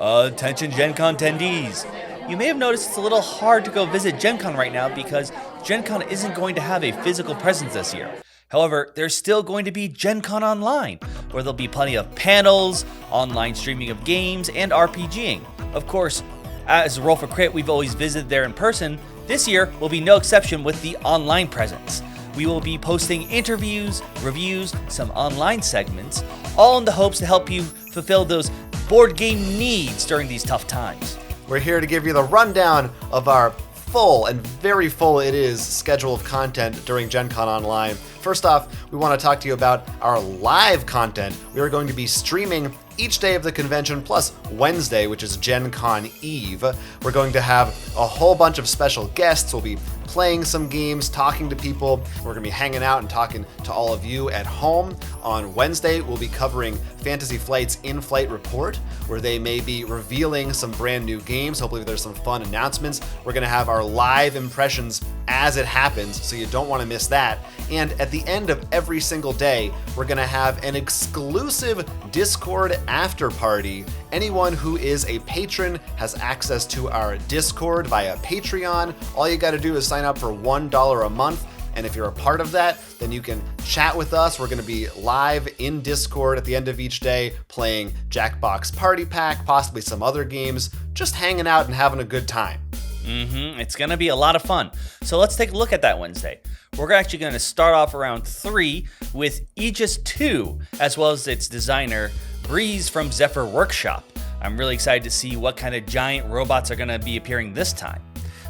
Attention Gen Con attendees. You may have noticed it's a little hard to go visit Gen Con right now because Gen Con isn't going to have a physical presence this year. However, there's still going to be Gen Con Online, where there'll be plenty of panels, online streaming of games, and RPGing. Of course, as Roll for Crit, we've always visited there in person. This year will be no exception with the online presence. We will be posting interviews, reviews, some online segments, all in the hopes to help you fulfill those board game needs during these tough times. We're here to give you the rundown of our full, and very full it is, schedule of content during Gen Con Online. First off, we want to talk to you about our live content. We are going to be streaming each day of the convention, plus Wednesday, which is Gen Con Eve. We're going to have a whole bunch of special guests. We'll be playing some games, talking to people. We're going to be hanging out and talking to all of you at home. On Wednesday, we'll be covering Fantasy Flight's In-Flight Report, where they may be revealing some brand new games. Hopefully there's some fun announcements. We're going to have our live impressions as it happens, so you don't want to miss that. And at the end of every single day, we're going to have an exclusive Discord after party. Anyone who is a patron has access to our Discord via Patreon. All you got to do is sign up for $1 a month. And if you're a part of that, then you can chat with us. We're going to be live in Discord at the end of each day, playing Jackbox Party Pack, possibly some other games, just hanging out and having a good time. It's going to be a lot of fun. So let's take a look at that Wednesday. We're actually going to start off around 3 with Aegis 2, as well as its designer, Breeze from Zephyr Workshop. I'm really excited to see what kind of giant robots are going to be appearing this time.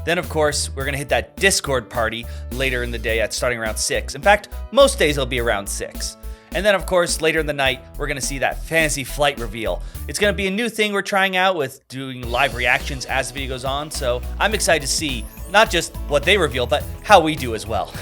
Then, of course, we're going to hit that Discord party later in the day at starting around 6. In fact, most days it'll be around 6. And then, of course, later in the night, we're going to see that Fantasy Flight reveal. It's going to be a new thing we're trying out with doing live reactions as the video goes on, so I'm excited to see not just what they reveal, but how we do as well.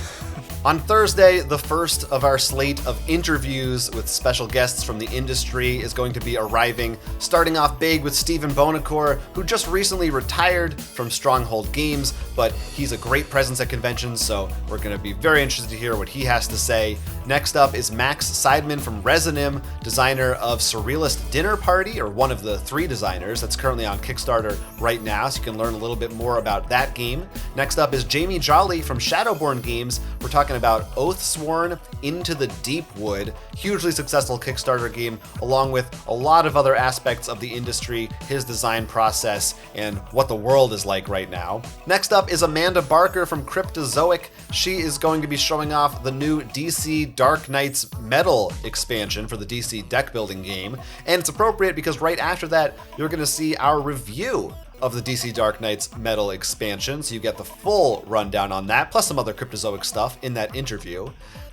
On Thursday, the first of our slate of interviews with special guests from the industry is going to be arriving, starting off big with Stephen Bonacore, who just recently retired from Stronghold Games, but he's a great presence at conventions, so we're going to be very interested to hear what he has to say. Next up is Max Seidman from Resonim, designer of Surrealist Dinner Party, or one of the 3 designers that's currently on Kickstarter right now, so you can learn a little bit more about that game. Next up is Jamie Jolly from Shadowborn Games. We're talking about Oathsworn Into the Deepwood, hugely successful Kickstarter game, along with a lot of other aspects of the industry, his design process, and what the world is like right now. Next up is Amanda Barker from Cryptozoic. She is going to be showing off the new DC Dark Knights Metal expansion for the DC deck building game, and it's appropriate because right after that, you're going to see our review of the DC Dark Knights Metal expansion, so you get the full rundown on that, plus some other Cryptozoic stuff in that interview.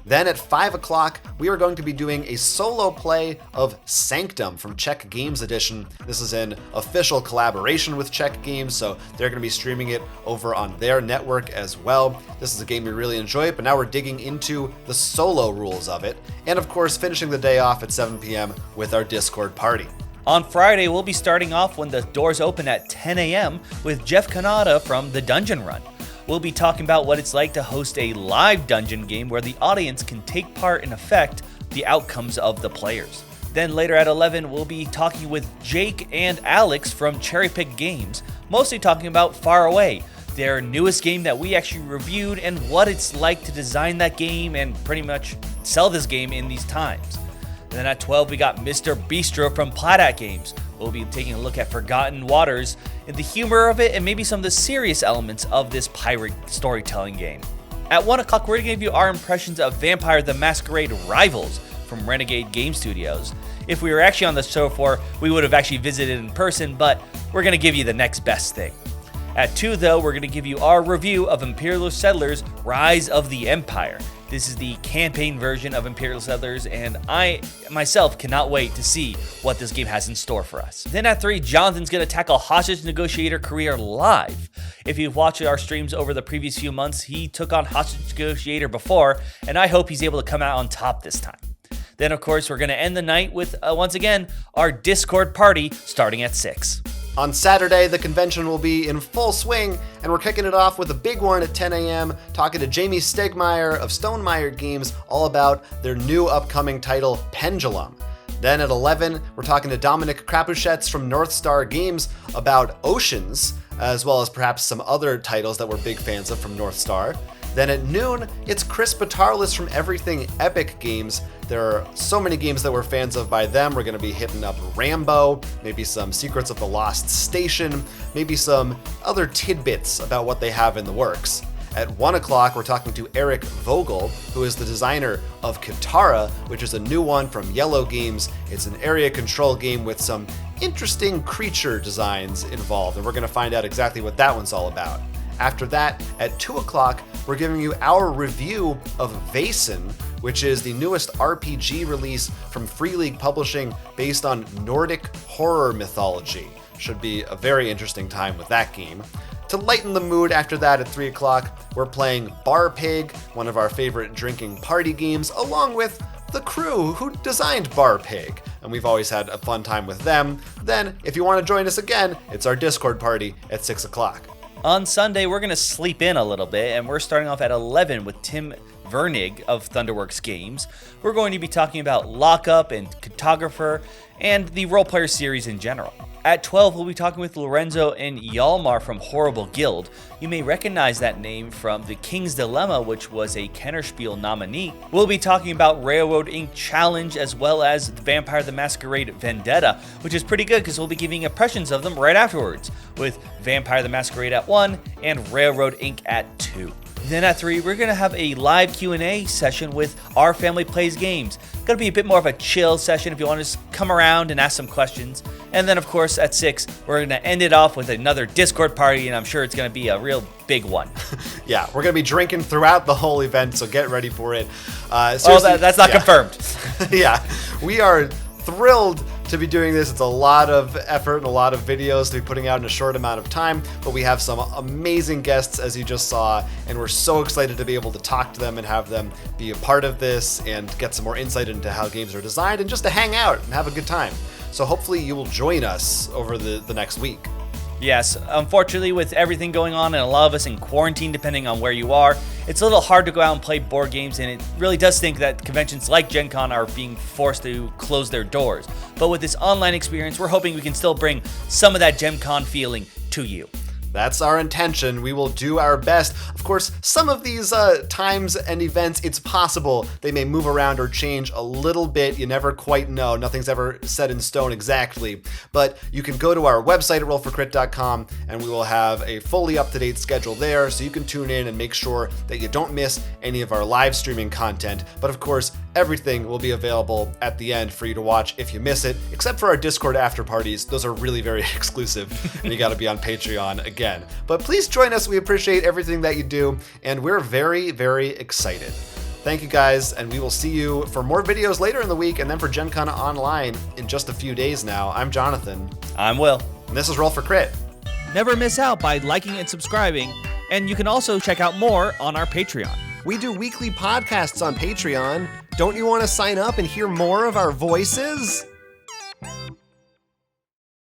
Then at 5 o'clock, we are going to be doing a solo play of Sanctum from Czech Games Edition. This is an official collaboration with Czech Games, so they're going to be streaming it over on their network as well. This is a game we really enjoy, but now we're digging into the solo rules of it. And of course, finishing the day off at 7 p.m. with our Discord party. On Friday, we'll be starting off when the doors open at 10 a.m. with Jeff Kanata from The Dungeon Run. We'll be talking about what it's like to host a live dungeon game where the audience can take part and affect the outcomes of the players. Then later at 11, we'll be talking with Jake and Alex from Cherry Pick Games, mostly talking about Far Away, their newest game that we actually reviewed, and what it's like to design that game and pretty much sell this game in these times. And then at 12, we got Mr. Bistro from Pladat Games. We'll be taking a look at Forgotten Waters and the humor of it and maybe some of the serious elements of this pirate storytelling game. At 1 o'clock, we're going to give you our impressions of Vampire the Masquerade Rivals from Renegade Game Studios. If we were actually on the show floor, we would have actually visited in person, but we're going to give you the next best thing. At 2, though, we're going to give you our review of Imperial Settlers Rise of the Empire. This is the campaign version of Imperial Settlers, and I myself cannot wait to see what this game has in store for us. Then at 3, Jonathan's going to tackle Hostage Negotiator Career live. If you've watched our streams over the previous few months, he took on Hostage Negotiator before, and I hope he's able to come out on top this time. Then, of course, we're going to end the night with, once again, our Discord party starting at 6. On Saturday, the convention will be in full swing, and we're kicking it off with a big one at 10 a.m., talking to Jamie Stegmaier of Stonemaier Games all about their new upcoming title, Pendulum. Then at 11, we're talking to Dominic Krapuschetz from North Star Games about Oceans, as well as perhaps some other titles that we're big fans of from North Star. Then at noon, it's Chris Batarlis from Everything Epic Games. There are so many games that we're fans of by them. We're going to be hitting up Rambo, maybe some Secrets of the Lost Station, maybe some other tidbits about what they have in the works. At 1 o'clock, we're talking to Eric Vogel, who is the designer of Katara, which is a new one from Yellow Games. It's an area control game with some interesting creature designs involved, and we're going to find out exactly what that one's all about. After that, at 2 o'clock, we're giving you our review of Vaesen, which is the newest RPG release from Free League Publishing based on Nordic horror mythology. Should be a very interesting time with that game. To lighten the mood after that at 3 o'clock, we're playing Bar Pig, one of our favorite drinking party games, along with the crew who designed Bar Pig, and we've always had a fun time with them. Then, if you want to join us again, it's our Discord party at 6 o'clock. On Sunday, we're going to sleep in a little bit, and we're starting off at 11 with Tim Vernig of Thunderworks Games. We're going to be talking about Lockup and Cartographer and the Role Player series in general. At 12, we'll be talking with Lorenzo and Yalmar from Horrible Guild. You may recognize that name from The King's Dilemma, which was a Kennerspiel nominee. We'll be talking about Railroad Ink Challenge as well as Vampire the Masquerade Vendetta, which is pretty good because we'll be giving impressions of them right afterwards, with Vampire the Masquerade at 1 and Railroad Ink at 2. Then at 3, we're going to have a live Q&A session with Our Family Plays Games. Going to be a bit more of a chill session if you want to just come around and ask some questions. And then, of course, at 6, we're going to end it off with another Discord party, and I'm sure it's going to be a real big one. Yeah, we're going to be drinking throughout the whole event, so get ready for it. That's not confirmed. Yeah, we are thrilled to be doing this. It's a lot of effort and a lot of videos to be putting out in a short amount of time, but we have some amazing guests, as you just saw, and we're so excited to be able to talk to them and have them be a part of this and get some more insight into how games are designed and just to hang out and have a good time. So hopefully you will join us over the next week. Yes, unfortunately, with everything going on and a lot of us in quarantine, depending on where you are, it's a little hard to go out and play board games, and it really does think that conventions like Gen Con are being forced to close their doors. But with this online experience, we're hoping we can still bring some of that Gen Con feeling to you. That's our intention. We will do our best. Of course, some of these times and events, it's possible they may move around or change a little bit. You never quite know. Nothing's ever set in stone exactly. But you can go to our website at rollforcrit.com and we will have a fully up-to-date schedule there so you can tune in and make sure that you don't miss any of our live streaming content. But of course, everything will be available at the end for you to watch if you miss it, except for our Discord after parties. Those are really very exclusive, and you got to be on Patreon again. But please join us. We appreciate everything that you do, and we're very, very excited. Thank you guys, and we will see you for more videos later in the week, and then for Gen Con Online in just a few days now. I'm Jonathan. I'm Will. And this is Roll for Crit. Never miss out by liking and subscribing, and you can also check out more on our Patreon. We do weekly podcasts on Patreon. Don't you want to sign up and hear more of our voices?